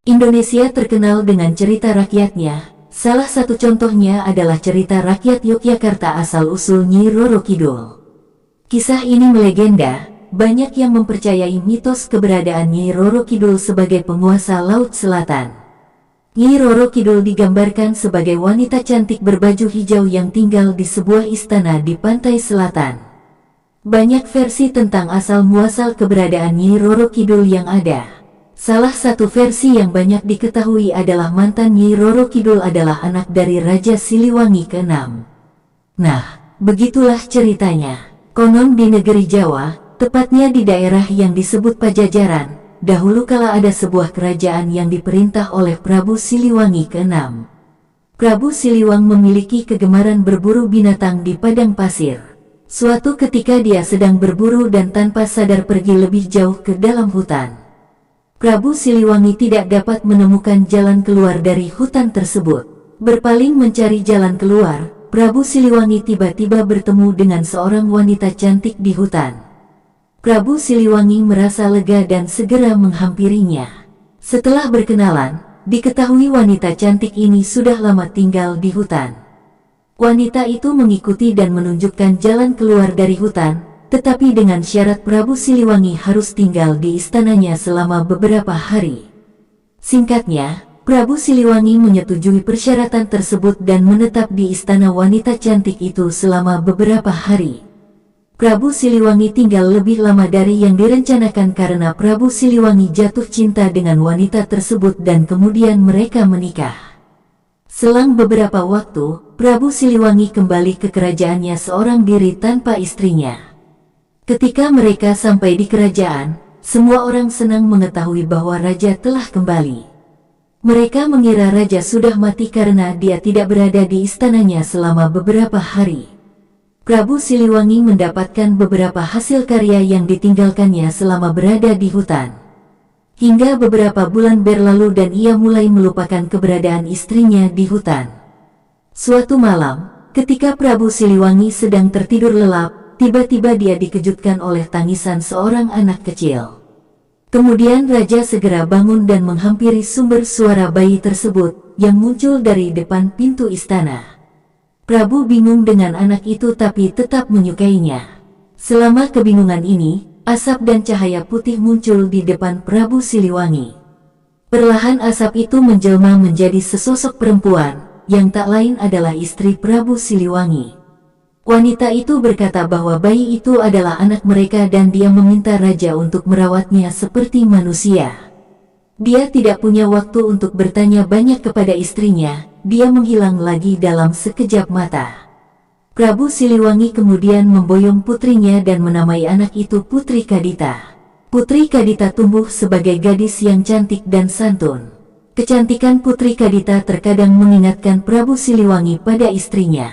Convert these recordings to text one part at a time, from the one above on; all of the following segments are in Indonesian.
Indonesia terkenal dengan cerita rakyatnya. Salah satu contohnya adalah cerita rakyat Yogyakarta asal-usul Nyi Roro Kidul. Kisah ini melegenda, banyak yang mempercayai mitos keberadaan Nyi Roro Kidul sebagai penguasa Laut Selatan. Nyi Roro Kidul digambarkan sebagai wanita cantik berbaju hijau yang tinggal di sebuah istana di pantai selatan. Banyak versi tentang asal-muasal keberadaan Nyi Roro Kidul yang ada. Salah satu versi yang banyak diketahui adalah mantan Nyi Roro Kidul adalah anak dari Raja Siliwangi ke-6. Nah, begitulah ceritanya. Konon di negeri Jawa, tepatnya di daerah yang disebut Pajajaran, dahulu kala ada sebuah kerajaan yang diperintah oleh Prabu Siliwangi ke-6. Prabu Siliwang memiliki kegemaran berburu binatang di padang pasir. Suatu ketika dia sedang berburu dan tanpa sadar pergi lebih jauh ke dalam hutan. Prabu Siliwangi tidak dapat menemukan jalan keluar dari hutan tersebut. Berpaling mencari jalan keluar, Prabu Siliwangi tiba-tiba bertemu dengan seorang wanita cantik di hutan. Prabu Siliwangi merasa lega dan segera menghampirinya. Setelah berkenalan, diketahui wanita cantik ini sudah lama tinggal di hutan. Wanita itu mengikuti dan menunjukkan jalan keluar dari hutan, tetapi dengan syarat Prabu Siliwangi harus tinggal di istananya selama beberapa hari. Singkatnya, Prabu Siliwangi menyetujui persyaratan tersebut dan menetap di istana wanita cantik itu selama beberapa hari. Prabu Siliwangi tinggal lebih lama dari yang direncanakan karena Prabu Siliwangi jatuh cinta dengan wanita tersebut dan kemudian mereka menikah. Selang beberapa waktu, Prabu Siliwangi kembali ke kerajaannya seorang diri tanpa istrinya. Ketika mereka sampai di kerajaan, semua orang senang mengetahui bahwa raja telah kembali. Mereka mengira raja sudah mati karena dia tidak berada di istananya selama beberapa hari. Prabu Siliwangi mendapatkan beberapa hasil karya yang ditinggalkannya selama berada di hutan. Hingga beberapa bulan berlalu dan ia mulai melupakan keberadaan istrinya di hutan. Suatu malam, ketika Prabu Siliwangi sedang tertidur lelap, tiba-tiba dia dikejutkan oleh tangisan seorang anak kecil. Kemudian raja segera bangun dan menghampiri sumber suara bayi tersebut yang muncul dari depan pintu istana. Prabu bingung dengan anak itu tapi tetap menyukainya. Selama kebingungan ini, asap dan cahaya putih muncul di depan Prabu Siliwangi. Perlahan asap itu menjelma menjadi sesosok perempuan yang tak lain adalah istri Prabu Siliwangi. Wanita itu berkata bahwa bayi itu adalah anak mereka dan dia meminta raja untuk merawatnya seperti manusia. Dia tidak punya waktu untuk bertanya banyak kepada istrinya, dia menghilang lagi dalam sekejap mata. Prabu Siliwangi kemudian memboyong putrinya dan menamai anak itu Putri Kadita. Putri Kadita tumbuh sebagai gadis yang cantik dan santun. Kecantikan Putri Kadita terkadang mengingatkan Prabu Siliwangi pada istrinya.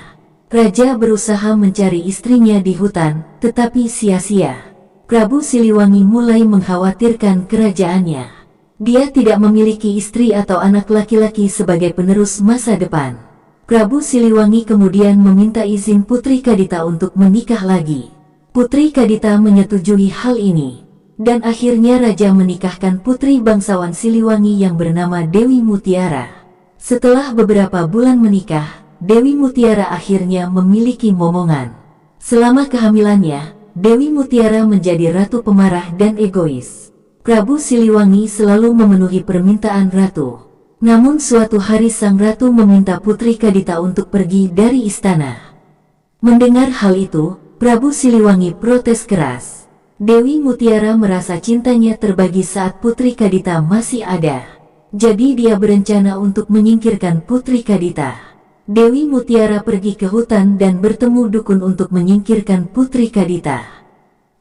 Raja berusaha mencari istrinya di hutan, tetapi sia-sia. Prabu Siliwangi mulai mengkhawatirkan kerajaannya. Dia tidak memiliki istri atau anak laki-laki sebagai penerus masa depan. Prabu Siliwangi kemudian meminta izin Putri Kadita untuk menikah lagi. Putri Kadita menyetujui hal ini. Dan akhirnya raja menikahkan putri bangsawan Siliwangi yang bernama Dewi Mutiara. Setelah beberapa bulan menikah, Dewi Mutiara akhirnya memiliki momongan. Selama kehamilannya, Dewi Mutiara menjadi ratu pemarah dan egois. Prabu Siliwangi selalu memenuhi permintaan ratu. Namun suatu hari sang ratu meminta Putri Kadita untuk pergi dari istana. Mendengar hal itu, Prabu Siliwangi protes keras. Dewi Mutiara merasa cintanya terbagi saat Putri Kadita masih ada. Jadi dia berencana untuk menyingkirkan Putri Kadita. Dewi Mutiara pergi ke hutan dan bertemu dukun untuk menyingkirkan Putri Kadita.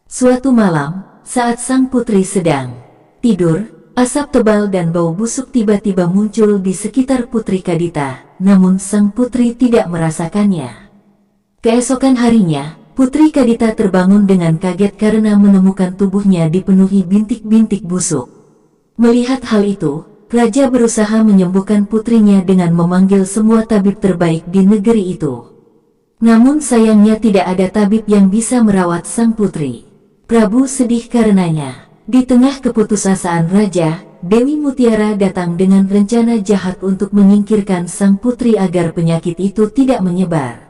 Suatu malam, saat sang putri sedang tidur, asap tebal dan bau busuk tiba-tiba muncul di sekitar Putri Kadita, namun sang putri tidak merasakannya. Keesokan harinya, Putri Kadita terbangun dengan kaget karena menemukan tubuhnya dipenuhi bintik-bintik busuk. Melihat hal itu, raja berusaha menyembuhkan putrinya dengan memanggil semua tabib terbaik di negeri itu. Namun sayangnya tidak ada tabib yang bisa merawat sang putri. Prabu sedih karenanya. Di tengah keputusasaan raja, Dewi Mutiara datang dengan rencana jahat untuk menyingkirkan sang putri agar penyakit itu tidak menyebar.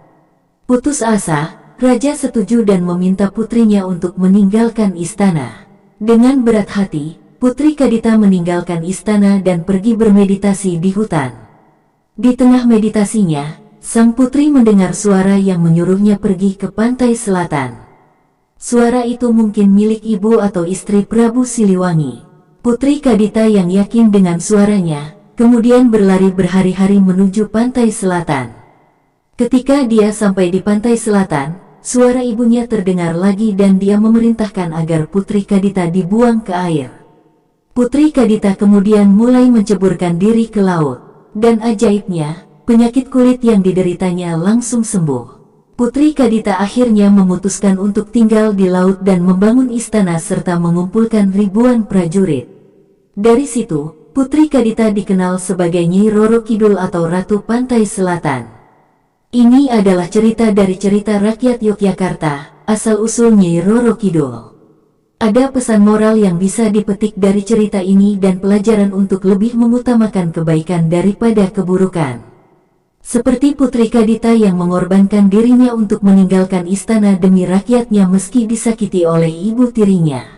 Putus asa, Raja setuju dan meminta putrinya untuk meninggalkan istana. Dengan berat hati, Putri Kadita meninggalkan istana dan pergi bermeditasi di hutan. Di tengah meditasinya, sang putri mendengar suara yang menyuruhnya pergi ke pantai selatan. Suara itu mungkin milik ibu atau istri Prabu Siliwangi. Putri Kadita yang yakin dengan suaranya, kemudian berlari berhari-hari menuju pantai selatan. Ketika dia sampai di pantai selatan, suara ibunya terdengar lagi dan dia memerintahkan agar Putri Kadita dibuang ke air. Putri Kadita kemudian mulai menceburkan diri ke laut, dan ajaibnya, penyakit kulit yang dideritanya langsung sembuh. Putri Kadita akhirnya memutuskan untuk tinggal di laut dan membangun istana serta mengumpulkan ribuan prajurit. Dari situ, Putri Kadita dikenal sebagai Nyi Roro Kidul atau Ratu Pantai Selatan. Ini adalah cerita dari cerita rakyat Yogyakarta, asal-usul Nyi Roro Kidul. Ada pesan moral yang bisa dipetik dari cerita ini dan pelajaran untuk lebih mengutamakan kebaikan daripada keburukan. Seperti Putri Kadita yang mengorbankan dirinya untuk meninggalkan istana demi rakyatnya meski disakiti oleh ibu tirinya.